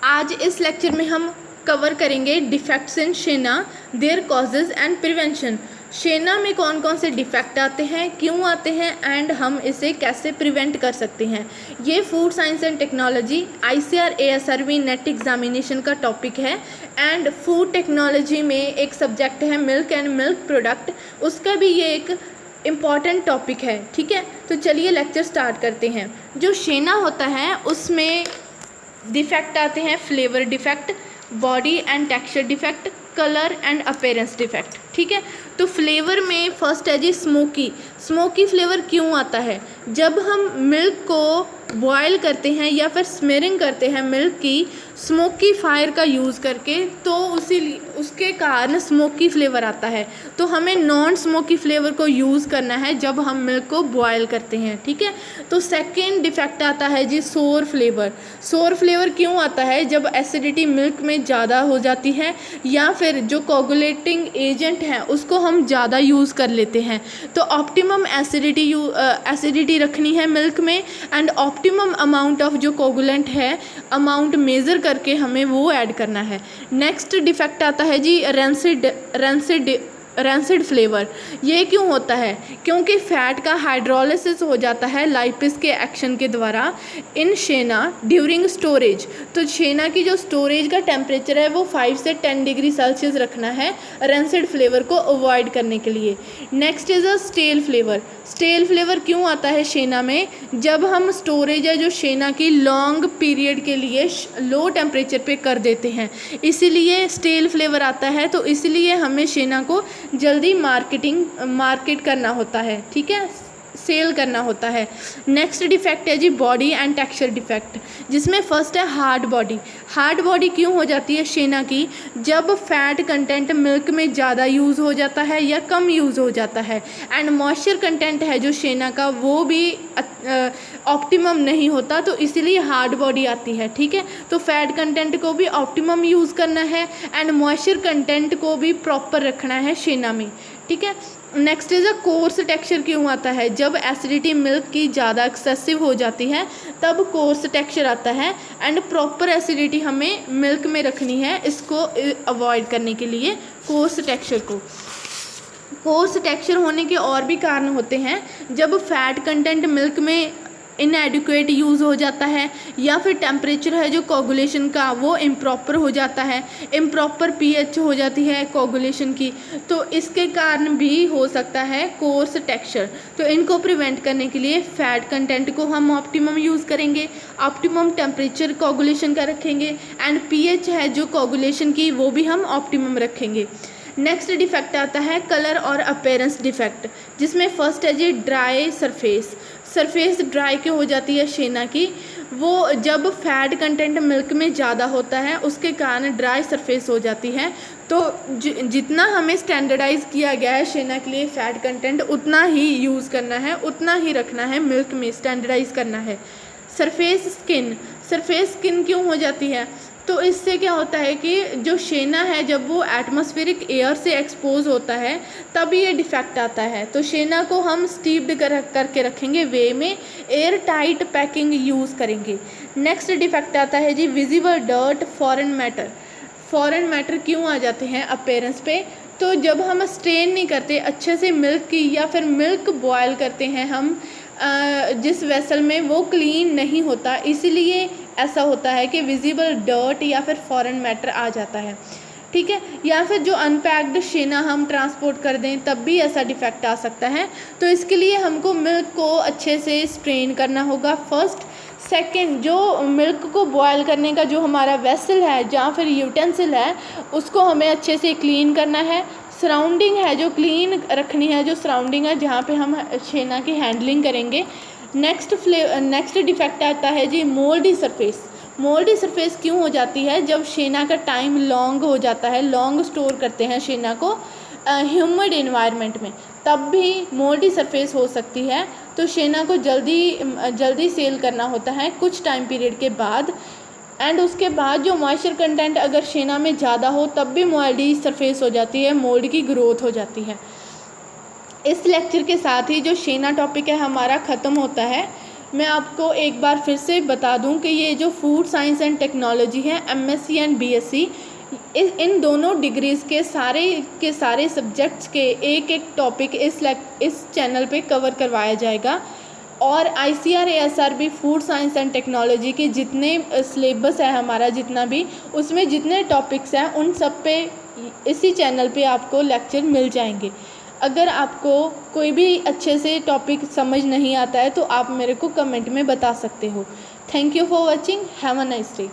आज इस लेक्चर में हम कवर करेंगे डिफेक्ट्स इन शेना, देयर कॉजेज एंड प्रिवेंशन। शेना में कौन कौन से डिफेक्ट आते हैं, क्यों आते हैं एंड हम इसे कैसे प्रिवेंट कर सकते हैं। ये food science and technology ICAR ASRB net examination का टॉपिक है एंड फूड टेक्नोलॉजी में एक सब्जेक्ट है मिल्क एंड मिल्क प्रोडक्ट, उसका भी ये एक इम्पॉर्टेंट टॉपिक है। ठीक है, तो चलिए लेक्चर स्टार्ट करते हैं। जो शेना होता है उसमें डिफेक्ट आते हैं flavour defect, body and texture defect, colour and appearance defect. ठीक है, तो फ्लेवर में फर्स्ट है जी स्मोकी। स्मोकी फ्लेवर क्यों आता है? जब हम मिल्क को बॉयल करते हैं या फिर स्मेरिंग करते हैं मिल्क की स्मोकी फायर का यूज़ करके, तो उसके कारण स्मोकी फ्लेवर आता है। तो हमें नॉन स्मोकी फ्लेवर को यूज़ करना है जब हम मिल्क को बॉयल करते हैं। ठीक है, तो सेकेंड डिफेक्ट आता है जी सोर फ्लेवर। सोर फ्लेवर क्यों आता है? जब एसिडिटी मिल्क में ज़्यादा हो जाती है या फिर जो कोगुलेटिंग एजेंट है उसको हम ज़्यादा यूज़ कर लेते हैं। तो ऑप्टिमम एसिडिटी रखनी है मिल्क में एंड ऑप्टिमम अमाउंट ऑफ जो कोगुलेंट है अमाउंट मेज़र करके हमें वो ऐड करना है। नेक्स्ट डिफेक्ट आता है जी रैंसिड फ्लेवर। ये क्यों होता है? क्योंकि फैट का हाइड्रोलिसिस हो जाता है लाइपिस के एक्शन के द्वारा इन शेना ड्यूरिंग स्टोरेज। तो शेना की जो स्टोरेज का टेम्परेचर है वो 5 से 10 डिग्री सेल्सियस रखना है रैंसिड फ्लेवर को अवॉइड करने के लिए। Next is a stale flavour. Stale flavour क्यों आता है शेना में? जब हम स्टोरेज है जो शेना की लॉन्ग पीरियड के लिए लो टेम्परेचर पे कर देते हैं, इसीलिए स्टेल फ्लेवर आता है। तो इसलिए हमें शेना को जल्दी मार्केट करना होता है। ठीक है, सेल करना होता है। नेक्स्ट डिफेक्ट है जी बॉडी एंड टेक्सचर डिफेक्ट, जिसमें फर्स्ट है हार्ड बॉडी। हार्ड बॉडी क्यों हो जाती है शेना की? जब फैट कंटेंट मिल्क में ज़्यादा यूज़ हो जाता है या कम यूज़ हो जाता है एंड मॉइस्चर कंटेंट है जो शेना का वो भी ऑप्टिमम नहीं होता, तो इसीलिए हार्ड बॉडी आती है। ठीक है, तो फैट कंटेंट को भी ऑप्टिमम यूज़ करना है एंड मॉइस्चर कंटेंट को भी प्रॉपर रखना है शेना में। ठीक है, next is a course texture क्यों आता है? जब एसिडिटी मिल्क की ज़्यादा एक्सेसिव हो जाती है तब कोर्स टेक्सचर आता है एंड प्रॉपर एसिडिटी हमें मिल्क में रखनी है इसको अवॉइड करने के लिए कोर्स टेक्सचर को। कोर्स टेक्सचर होने के और भी कारण होते हैं। जब फैट कंटेंट मिल्क में इनएडिक्वेट यूज़ हो जाता है या फिर टेम्परेचर है जो कोगुलेशन का वो इम्प्रॉपर हो जाता है, इम्प्रॉपर pH हो जाती है कोगुलेशन की, तो इसके कारण भी हो सकता है कोर्स टेक्सचर। तो इनको प्रिवेंट करने के लिए फैट कंटेंट को हम ऑप्टिमम यूज़ करेंगे, ऑप्टिमम टेम्परेचर कोगुलेशन का रखेंगे एंड pH है जो कोगुलेशन की वो भी हम ऑप्टिमम रखेंगे। नेक्स्ट डिफेक्ट आता है कलर और अपीयरेंस डिफेक्ट, जिसमें फर्स्ट है जी ड्राई सरफेस ड्राई क्यों हो जाती है शेना की? वो जब फैट कंटेंट मिल्क में ज़्यादा होता है उसके कारण ड्राई सरफेस हो जाती है। तो जितना हमें स्टैंडर्डाइज किया गया है शेना के लिए फैट कंटेंट उतना ही यूज़ करना है, उतना ही रखना है मिल्क में, स्टैंडर्डाइज करना है। सरफेस स्किन क्यों हो जाती है? तो इससे क्या होता है कि जो शेना है जब वो एटमॉस्फेरिक एयर से एक्सपोज होता है तब ये डिफेक्ट आता है। तो शेना को हम स्टीप्ड करके रखेंगे वे में, एयर टाइट पैकिंग यूज़ करेंगे। नेक्स्ट डिफेक्ट आता है जी विजिबल डर्ट, फॉरेन मैटर क्यों आ जाते हैं अपीयरेंस पे? तो जब हम स्ट्रेन नहीं करते अच्छे से मिल्क की या फिर मिल्क बॉयल करते हैं हम जिस वेसल में वो क्लीन नहीं होता, इसीलिए ऐसा होता है कि विजिबल डर्ट या फिर फॉरेन मैटर आ जाता है। ठीक है, या फिर जो अनपैक्ड शेना हम ट्रांसपोर्ट कर दें तब भी ऐसा डिफेक्ट आ सकता है। तो इसके लिए हमको मिल्क को अच्छे से स्ट्रेन करना होगा फर्स्ट। सेकंड, जो मिल्क को बॉयल करने का जो हमारा वेसल है या फिर यूटेंसिल है उसको हमें अच्छे से क्लीन करना है। सराउंडिंग है जो क्लीन रखनी है, जो सराउंडिंग है जहाँ पे हम शेना की हैंडलिंग करेंगे। नेक्स्ट डिफेक्ट आता है जी मोल्डी सरफेस क्यों हो जाती है? जब शेना का टाइम लॉन्ग हो जाता है, लॉन्ग स्टोर करते हैं शेना को ह्यूमिड इन्वायरमेंट में, तब भी मोल्डी सरफेस हो सकती है। तो शेना को जल्दी सेल करना होता है कुछ टाइम पीरियड के बाद एंड उसके बाद जो मॉइस्चर कंटेंट अगर शेना में ज़्यादा हो तब भी मोल्डी सरफेस हो जाती है, मोल्ड की ग्रोथ हो जाती है। इस लेक्चर के साथ ही जो शेना टॉपिक है हमारा ख़त्म होता है। मैं आपको एक बार फिर से बता दूं कि ये जो फूड साइंस एंड टेक्नोलॉजी है, एमएससी एंड बीएससी, इन दोनों डिग्रीज़ के सारे सब्जेक्ट्स के एक एक टॉपिक इस चैनल पे कवर करवाया जाएगा। और आईसीआर एएसआर भी फूड साइंस एंड टेक्नोलॉजी के जितने सिलेबस है हमारा, जितना भी उसमें जितने टॉपिक्स हैं उन सब पे इसी चैनल पे आपको लेक्चर मिल जाएंगे। अगर आपको कोई भी अच्छे से टॉपिक समझ नहीं आता है तो आप मेरे को कमेंट में बता सकते हो। Thank you for watching, have a nice day.